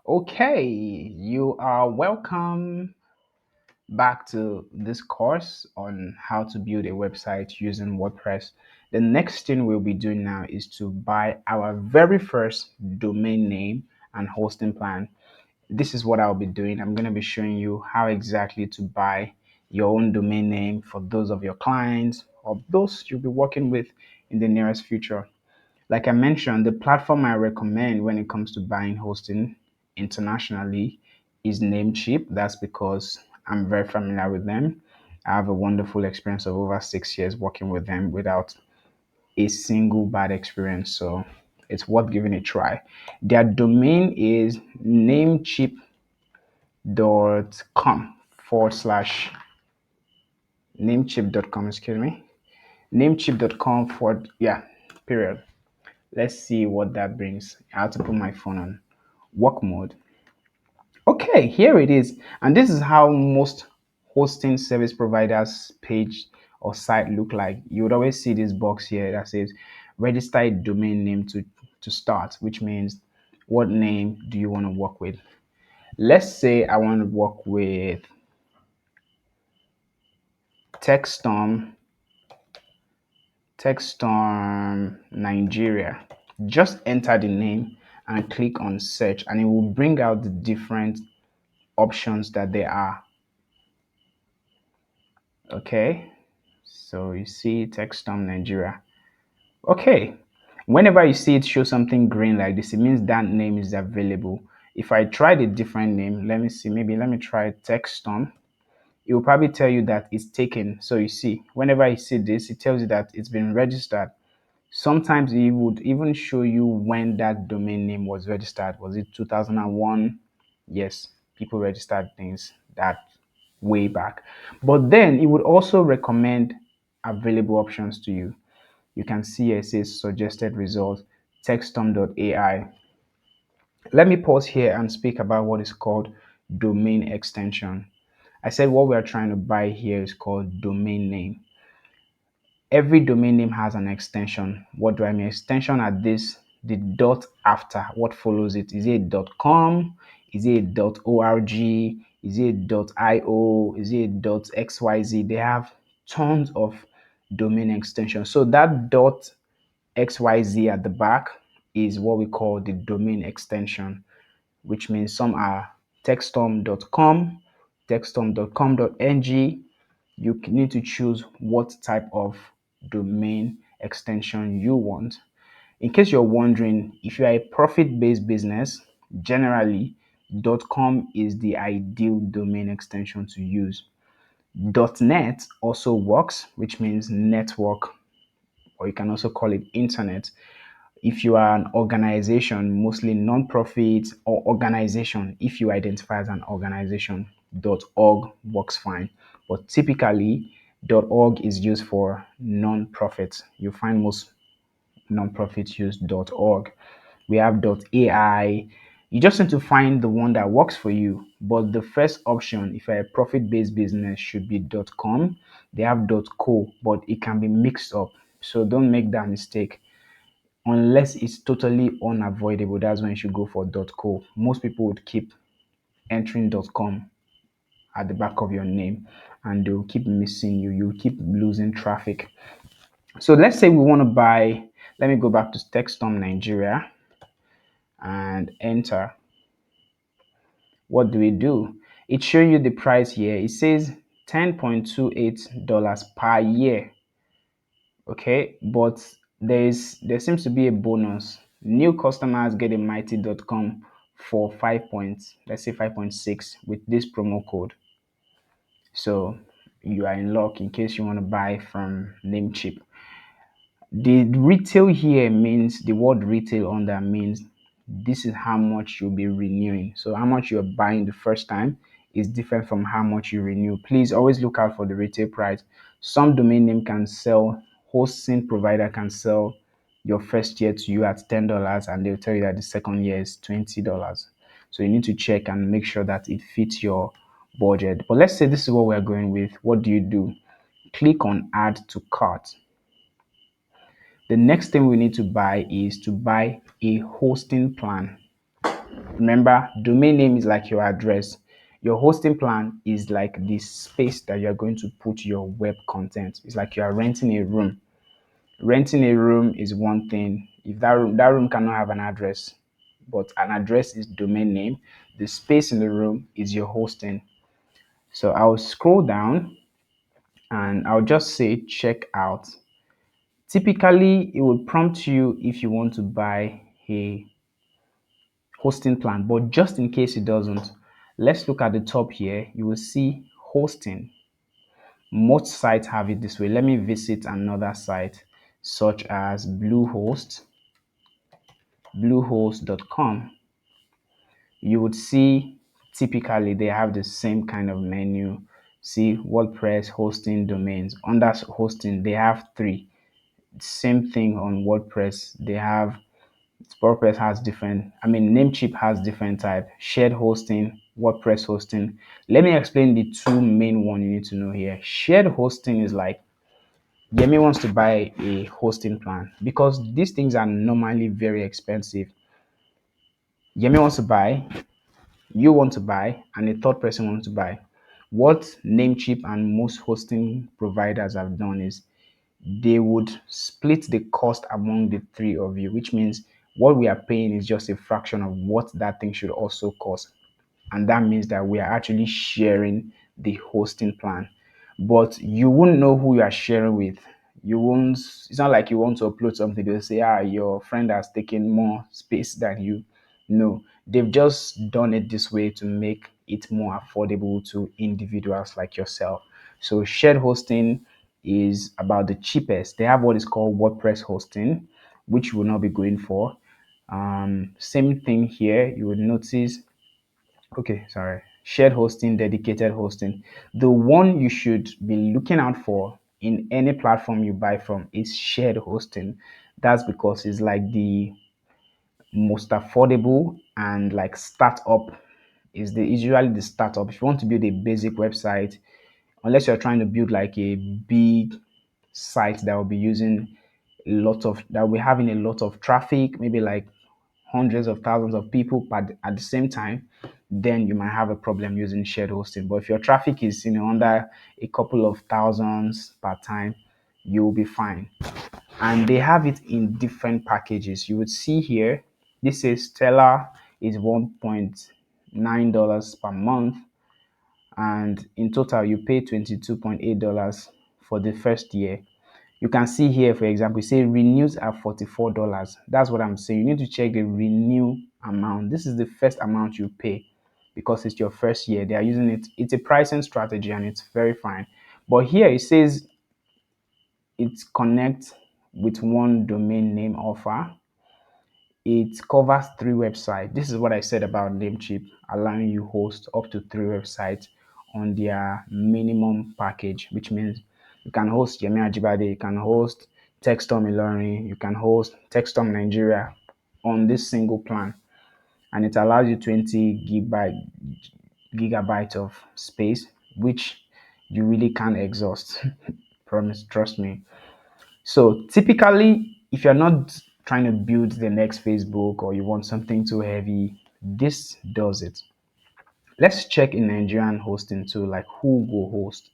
Okay, you are welcome back to this course on how to build a website using WordPress. The next thing we'll be doing now is to buy our very first domain name and hosting plan. This is what I'll be doing. I'm going to be showing you how exactly to buy your own domain name for those of your clients or those you'll be working with in the nearest future. Like I mentioned, the platform I recommend when it comes to buying hosting internationally is Namecheap. That's because I'm very familiar with them. I have a wonderful experience of over 6 years working with them without a single bad experience. So it's worth giving a try. Their domain is namecheap.com forward slash namecheap.com, excuse me. Namecheap.com forward, yeah, period. Let's see what that brings. I have to put my phone on work mode. Okay, here it is. And this is how most hosting service providers page or site look like. You would always see this box here that says register a domain name to start, which means what name do you want to work with? Let's say I want to work with TechStorm, TechStorm Nigeria. Just enter the name and click on search and it will bring out the different options that there are. Okay, so you see TechStorm Nigeria. Okay, whenever you see it show something green like this, it means that name is available. If I tried a different name, let me see, maybe let me try TechStorm. It will probably tell you that it's taken. So you see, whenever you see this, it tells you that it's been registered. Sometimes it would even show you when that domain name was registered. Was it 2001? Yes, people registered things that way back. But then it would also recommend available options to you. You can see here it says suggested results, textom.ai. Let me pause here and speak about what is called domain extension. I said what we are trying to buy here is called domain name. Every domain name has an extension. What do I mean? Extension are this, the dot after, what follows it. Is it .com? Is it .org? Is it .io? Is it .xyz? They have tons of domain extensions. So that .xyz at the back is what we call the domain extension, which means some are textom.com, textom.com.ng. You need to choose what type of domain extension you want. In case you're wondering, if you are a profit-based business, generally .com is the ideal domain extension to use. .net also works, which means network, or you can also call it internet. If you are an organization, mostly non-profit or organization, if you identify as an organization, .org works fine. But typically, .org is used for non-profit. You find most non-profits use .org. We have .ai. You just need to find the one that works for you. But the first option, if you're a profit-based business, should be .com. They have .co, but it can be mixed up. So don't make that mistake unless it's totally unavoidable. That's when you should go for .co. Most people would keep entering .com at the back of your name and they'll keep missing you. You'll keep losing traffic. So let's say we want to buy, let me go back to Techstorm Nigeria and enter. What do? It shows you the price here. It says $10.28 per year. Okay, but there seems to be a bonus. New customers get a mighty.com for 5 points, let's say 5.6 with this promo code. So you are in luck in case you want to buy from Namecheap. The retail here means the word retail on that means this is how much you'll be renewing. So how much you're buying the first time is different from how much you renew. Please always look out for the retail price. Some domain name can sell, hosting provider can sell your first year to you at $10 and they'll tell you that the second year is $20. So you need to check and make sure that it fits your budget. But let's say this is what we're going with. What do? Click on add to cart. The next thing we need to buy is to buy a hosting plan. Remember, domain name is like your address. Your hosting plan is like the space that you're going to put your web content. It's like you are renting a room. Renting a room is one thing. If that room cannot have an address, but an address is domain name. The space in the room is your hosting. So I'll scroll down and I'll just say check out. Typically, it will prompt you if you want to buy a hosting plan, but just in case it doesn't, let's look at the top here. You will see hosting. Most sites have it this way. Let me visit another site such as Bluehost, bluehost.com. You would see typically they have the same kind of menu. See WordPress hosting domains. Under hosting, they have three. Same thing on WordPress. They have WordPress has different, Namecheap has different type, shared hosting, WordPress hosting. Let me explain the two main one you need to know here. Shared hosting is like Yemi wants to buy a hosting plan because these things are normally very expensive. Yemi wants to buy, you want to buy, and a third person wants to buy. What Namecheap and most hosting providers have done is they would split the cost among the three of you, which means what we are paying is just a fraction of what that thing should also cost. And that means that we are actually sharing the hosting plan. But you won't know who you are sharing with. You won't, it's not like you want to upload something, they'll say, your friend has taken more space than you. No, they've just done it this way to make it more affordable to individuals like yourself. So shared hosting is about the cheapest. They have what is called WordPress hosting, which you will not be going for. Same thing here. You will notice, okay, sorry, shared hosting, dedicated hosting. The one you should be looking out for in any platform you buy from is shared hosting. That's because it's like the most affordable and like startup is usually the startup. If you want to build a basic website, unless you're trying to build like a big site that will be using a lot of that will be having a lot of traffic, maybe like hundreds of thousands of people but at the same time, then you might have a problem using shared hosting. But if your traffic is under a couple of thousands per time, you will be fine. And they have it in different packages. You would see here, this is Stellar is $1.9 per month, and in total you pay $22.8 for the first year. You can see here, for example, say renews at $44. That's what I'm saying. You need to check the renew amount. This is the first amount you pay because it's your first year. They are using it. It's a pricing strategy and it's very fine. But here it says it connects with one domain name offer. It covers three websites. This is what I said about Namecheap, allowing you host up to three websites on their minimum package, which means you can host Yemi Ajibade, you can host Techstorm Ilorin, you can host Techstorm Nigeria on this single plan, and it allows you 20 gigabyte of space, which you really can't exhaust. Promise, trust me. So typically, if you're not trying to build the next Facebook or you want something too heavy, this does it. Let's check in Nigerian hosting too, like WhoGoHost,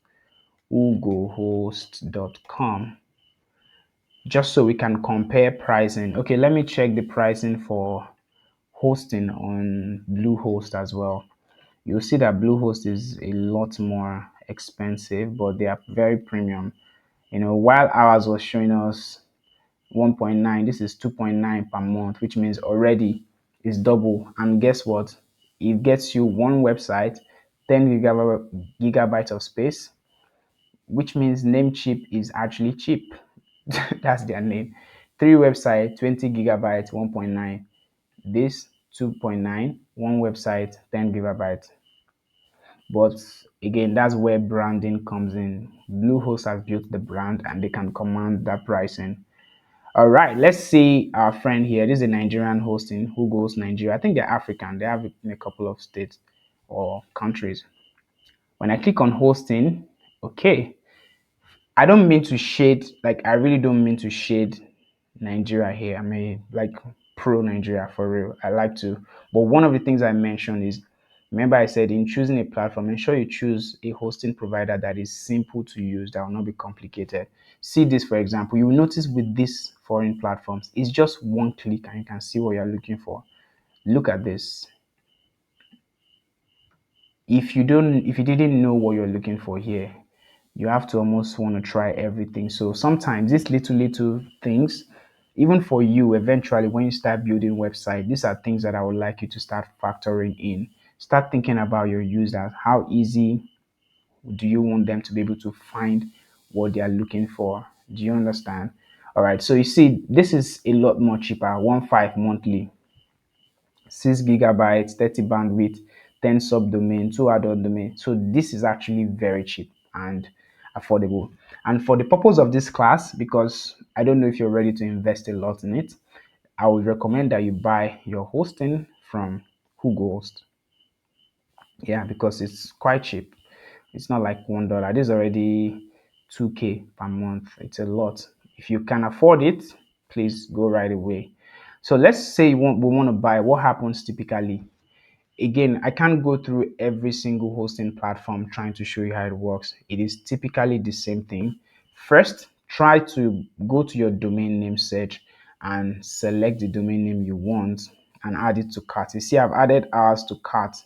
whogohost.com, just so we can compare pricing. Okay, let me check the pricing for hosting on Bluehost as well. You'll see that Bluehost is a lot more expensive, but they are very premium. While ours was showing us 1.9, this is 2.9 per month, which means already it's double. And guess what? It gets you one website, 10 gigabytes of space, which means Namecheap is actually cheap. That's their name. Three website, 20 gigabytes, 1.9. This 2.9, one website, 10 gigabytes. But again, that's where branding comes in. Bluehost has built the brand and they can command that pricing. All right, let's see our friend here. This is a Nigerian hosting who goes Nigeria. I think they're African. They have it in a couple of states or countries. When I click on hosting, okay, I don't mean to shade, like I really don't mean to shade Nigeria here. I mean, like pro Nigeria for real. I like to. But one of the things I mentioned is, remember I said in choosing a platform, ensure you choose a hosting provider that is simple to use, that will not be complicated. See this, for example, you will notice with these foreign platforms, it's just one click and you can see what you're looking for. Look at this. If you didn't know what you're looking for here, you have to almost want to try everything. So sometimes these little things, even for you eventually when you start building website, these are things that I would like you to start factoring in. Start thinking about your users. How easy do you want them to be able to find what they are looking for? Do you understand? All right, so you see this is a lot more cheaper, 1.5 monthly, 6 gigabytes, 30 bandwidth, 10 subdomain, 2 adult domain. So this is actually very cheap and affordable. And for the purpose of this class, because I don't know if you're ready to invest a lot in it, I would recommend that you buy your hosting from Hugohost. Yeah, because it's quite cheap. It's not like $1. This is already 2K per month. It's a lot. If you can afford it, please go right away. So let's say we want to buy. What happens typically? Again, I can't go through every single hosting platform trying to show you how it works. It is typically the same thing. First, try to go to your domain name search and select the domain name you want and add it to cart. You see, I've added ours to cart.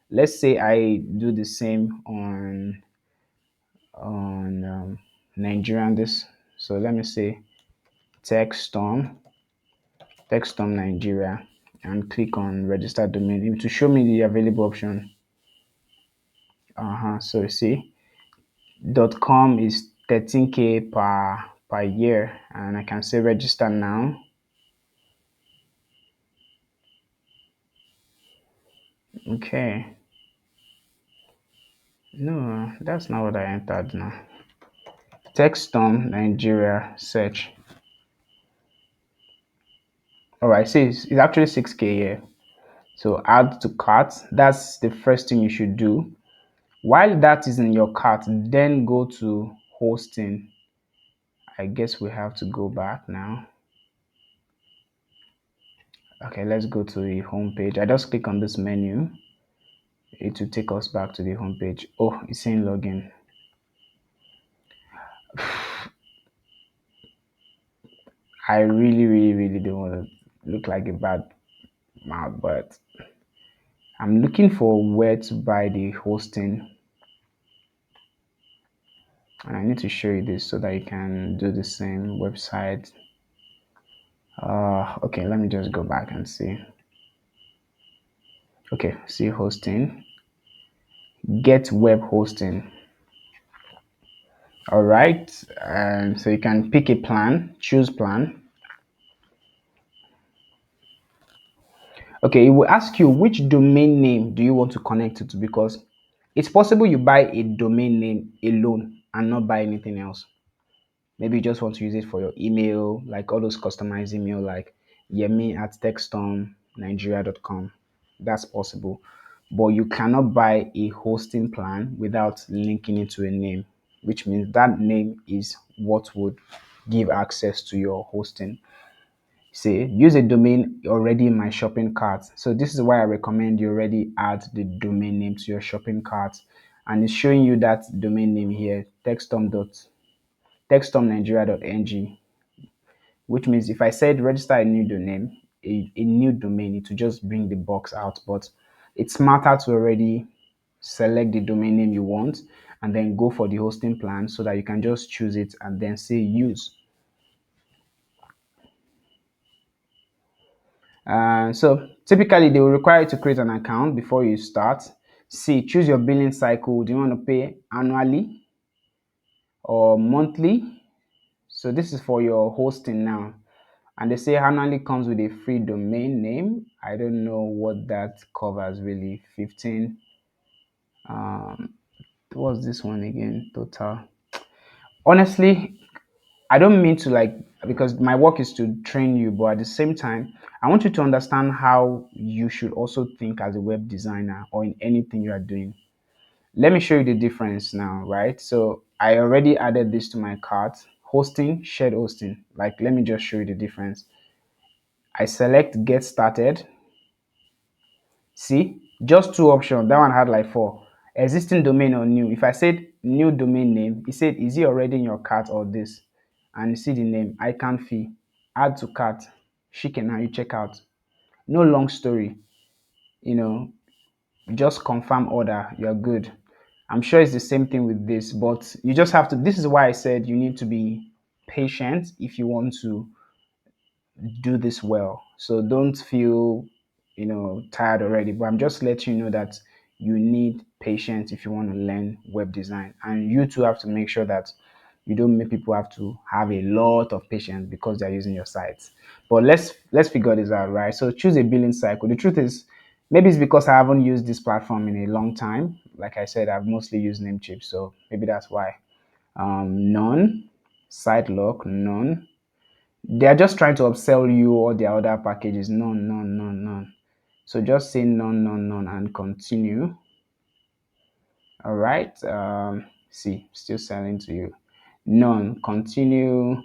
Let's say I do the same on Nigerian this. So let me say TechStorm, TechStorm Nigeria, and click on register domain name to show me the available option. So you see, .com is 13K per year, and I can say register now. Okay, no, that's not what I entered now. TechStorm Nigeria search. All right, see, it's actually 6K here. So add to cart. That's the first thing you should do. While that is in your cart, then go to hosting. I guess we have to go back now. Okay, let's go to the home page. I just click on this menu. It will take us back to the home page. Oh, it's saying login. I really don't want to look like a bad mouth, but I'm looking for where to buy the hosting. And I need to show you this so that you can do the same website. Okay, let me just go back and see. Okay, see hosting. Get web hosting. All right, so you can pick a plan, choose plan. Okay, it will ask you which domain name do you want to connect it to, because it's possible you buy a domain name alone and not buy anything else. Maybe you just want to use it for your email, like all those customized email, like yemi@techstormnigeria.com. That's possible. But you cannot buy a hosting plan without linking it to a name, which means that name is what would give access to your hosting. Say, use a domain already in my shopping cart. So this is why I recommend you already add the domain name to your shopping cart. And it's showing you that domain name here, techstormnigeria.ng, which means if I said register a new domain, a new domain, it will just bring the box out. But it's smarter to already select the domain name you want and then go for the hosting plan so that you can just choose it and then say use. So typically they will require you to create an account before you start. See, choose your billing cycle. Do you want to pay annually or monthly? So this is for your hosting now. And they say annually comes with a free domain name. I don't know what that covers really. 15. What's this one again? Total. Honestly, I don't mean to like, because my work is to train you, but at the same time, I want you to understand how you should also think as a web designer or in anything you are doing. Let me show you the difference now, right? So I already added this to my cart. Hosting, shared hosting. Like, let me just show you the difference. I select get started. See, just two options. That one had like four. Existing domain or new. If I said new domain name, it said, is it already in your cart or this? And you see the name, icon fee, add to cart, chicken, and you check out. No long story, you know, just confirm order, you're good. I'm sure it's the same thing with this, but you just have to, this is why I said you need to be patient if you want to do this well. So don't feel, tired already. But I'm just letting you know that you need patience if you want to learn web design. And you too have to make sure that you don't make people have to have a lot of patience because they're using your sites. But let's figure this out, right? So choose a billing cycle. The truth is, maybe it's because I haven't used this platform in a long time. Like I said, I've mostly used Namecheap, so maybe that's why. None, site lock, none. They are just trying to upsell you all their other packages. None, none, none, none. So just say none, none, none, and continue. All right. See, still selling to you. None. Continue.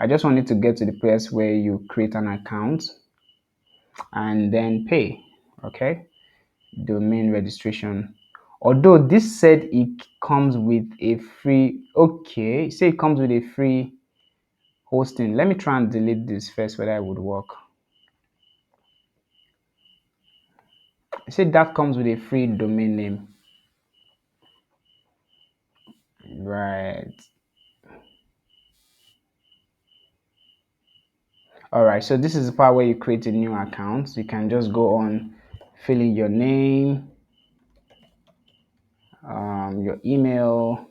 I just wanted to get to the place where you create an account and then pay. Okay. Domain registration. Although this said it comes with a free. Okay. Say it comes with a free hosting. Let me try and delete this first, whether it would work. I said that comes with a free domain name. Right. All right. So this is the part where you create a new account. You can just go on, fill in your name, your email.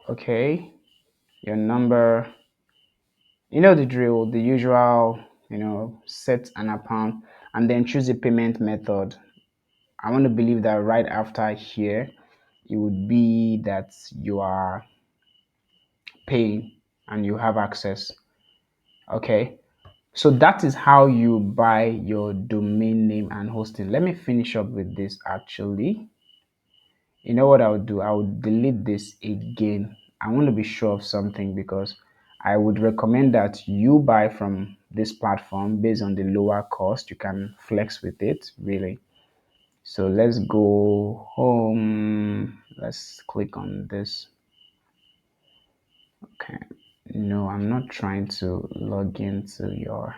Okay. Your number. You know the drill, the usual, set an account and then choose a payment method. I want to believe that right after here, it would be that you are paying and you have access. Okay. So that is how you buy your domain name and hosting. Let me finish up with this actually. You know what I would do? I would delete this again. I want to be sure of something because I would recommend that you buy from this platform based on the lower cost. You can flex with it, really. So let's go home. Let's click on this. Okay. No, I'm not trying to log into your.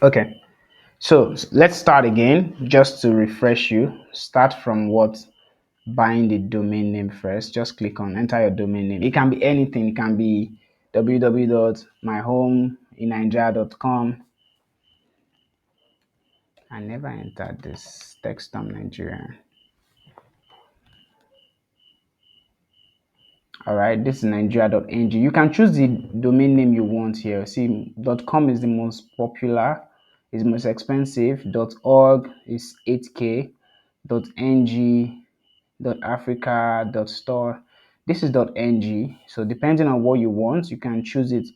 Okay. So let's start again just to refresh you. Start from what? Buying the domain name first. Just click on enter your domain name. It can be anything. It can be www.myhomeinnigeria.com. I never entered this Textom Nigeria. All right, this is nigeria.ng. You can choose the domain name you want here. See, .com is the most popular, is most expensive. .org is 8K. .ng, .africa, .store. This is .ng. So depending on what you want, you can choose it.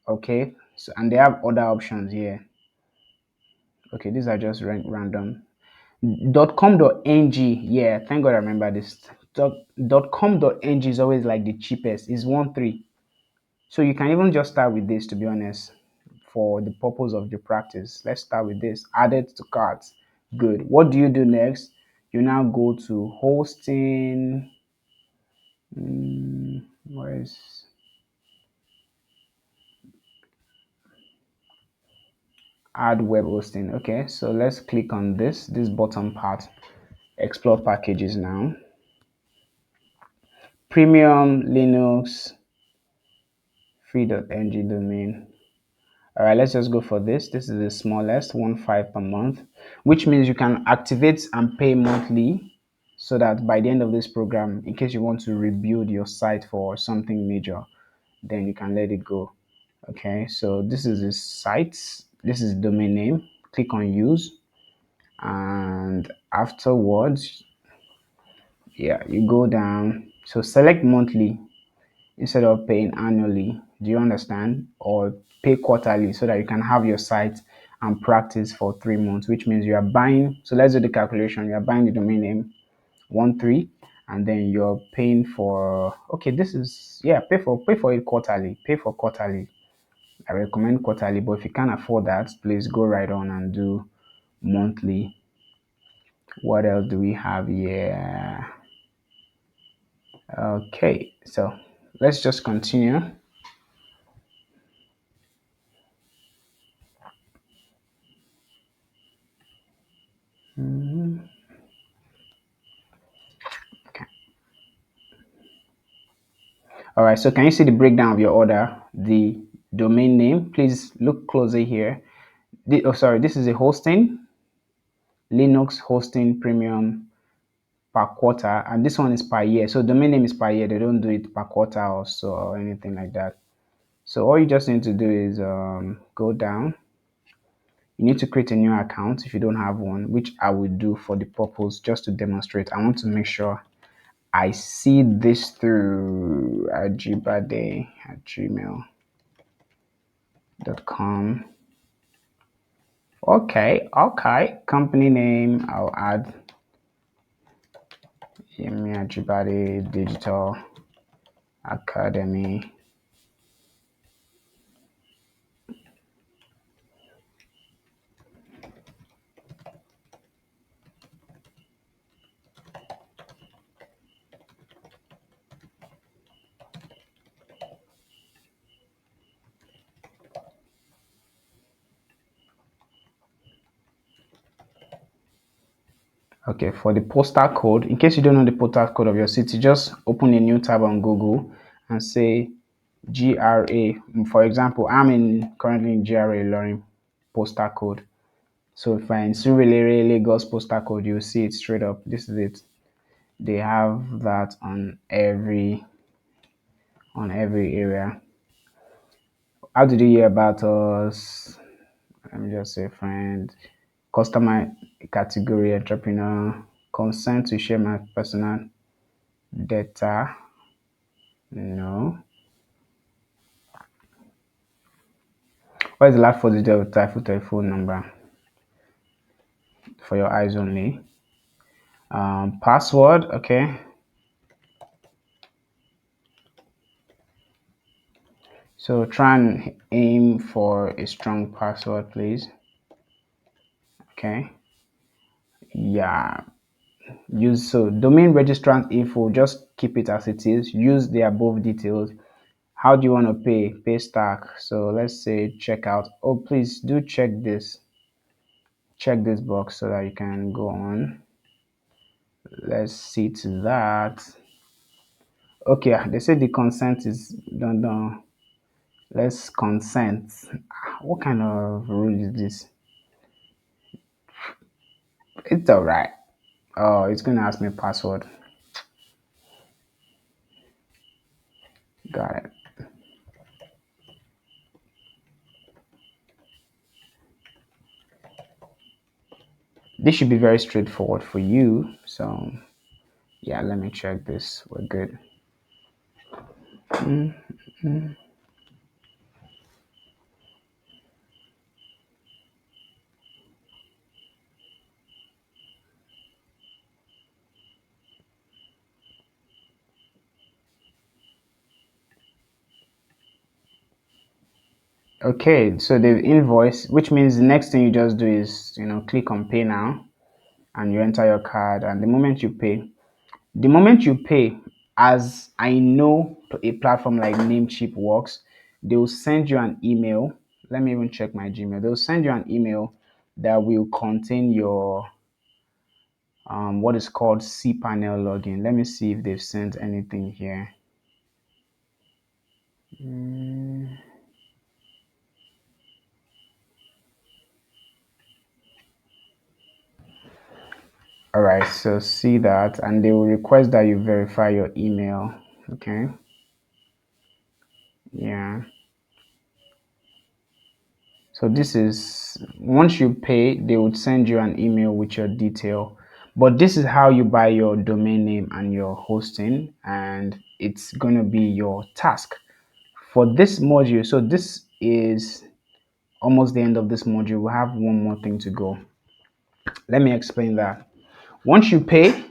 Okay. So and they have other options here. Okay, these are just random. .com.ng. Yeah, thank God I remember this. .com.ng is always like the cheapest. It's 1.3. So you can even just start with this, to be honest, for the purpose of the practice. Let's start with this. Add it to carts. Good. What do you do next? You now go to hosting. Where is add web hosting? Okay, so let's click on this bottom part. Explore packages now. Premium Linux free.ng domain. All right, let's just go for this. This is the smallest, 1.5 per month, which means you can activate and pay monthly so that by the end of this program, in case you want to rebuild your site for something major, then you can let it go. Okay, so this is the site. This is the domain name. Click on use, and afterwards, yeah, you go down. So select monthly instead of paying annually. Do you understand? Or pay quarterly so that you can have your site and practice for 3 months, which means you are buying. So let's do the calculation. You are buying the domain name 13, and then you're paying for. Okay, this is, yeah, pay for it quarterly. Pay for quarterly. I recommend quarterly, but if you can't afford that, please go right on and do monthly. What else do we have here? Okay, so let's just continue. Okay. All right, so can you see the breakdown of your order? The domain name, please look closer here. Oh, sorry, this is a hosting, Linux hosting premium per quarter, and this one is per year. So domain name is per year. They don't do it per quarter or so or anything like that. So all you just need to do is go down. You need to create a new account if you don't have one, which I will do for the purpose just to demonstrate. I want to make sure I see this through ajibade@gmail.com. Okay. Company name, I'll add Yemi Ajibade Digital Academy. Okay, for the postal code, in case you don't know the postal code of your city, just open a new tab on Google and say GRA. For example, currently in GRA Ilorin postal code. So if I'm in Surulere, Lagos postal code, you'll see it straight up. This is it. They have that on every area. How did you hear about us? Let me just say friend, customer category, entrepreneur, consent to share my personal data. No. What is the last 4 digit of telephone number for your eyes only? Password, okay. So try and aim for a strong password, please. Okay. Yeah. Use so domain registrant info, just keep it as it is. Use the above details. How do you want to pay? Pay stack. So let's say checkout. Oh, please do check this. Check this box so that you can go on. Let's see to that. Okay, they say the consent is done. Let's consent. What kind of rule is this? It's all right. Oh, it's gonna ask me password. Got it. This should be very straightforward for you. So yeah, let me check this. We're good. Okay, so the invoice, which means the next thing you just do is click on pay now, and you enter your card, and the moment you pay, as I know a platform like Namecheap works, they will send you an email. Let me even check my Gmail. They'll send you an email that will contain your what is called cPanel login. Let me see if they've sent anything here. All right, so see that, and they will request that you verify your email. Okay, yeah. So this is once you pay, they would send you an email with your detail. But this is how you buy your domain name and your hosting, and it's gonna be your task for this module. So this is almost the end of this module. We have one more thing to go. Let me explain that. Once you pay,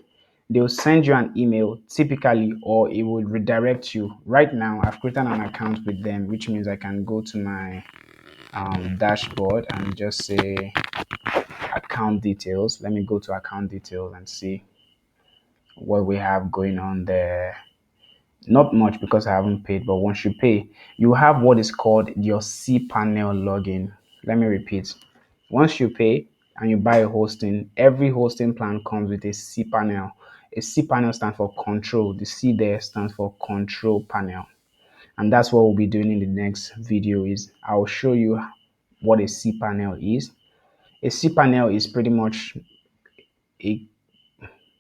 they'll send you an email typically, or it will redirect you. Right now, I've created an account with them, which means I can go to my dashboard and just say account details. Let me go to account details and see what we have going on there. Not much because I haven't paid, but once you pay, you have what is called your cPanel login. Let me repeat. Once you pay and you buy a hosting, every hosting plan comes with a cPanel. A cPanel stands for control. The C there stands for control panel. And that's what we'll be doing in the next video is I'll show you what a cPanel is. A cPanel is pretty much a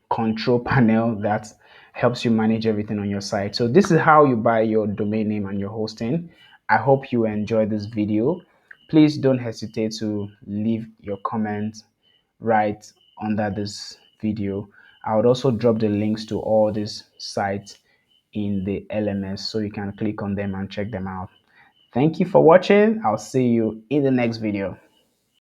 control panel that helps you manage everything on your site. So this is how you buy your domain name and your hosting. I hope you enjoyed this video. Please don't hesitate to leave your comments right under this video. I would also drop the links to all these sites in the LMS so you can click on them and check them out. Thank you for watching. I'll see you in the next video.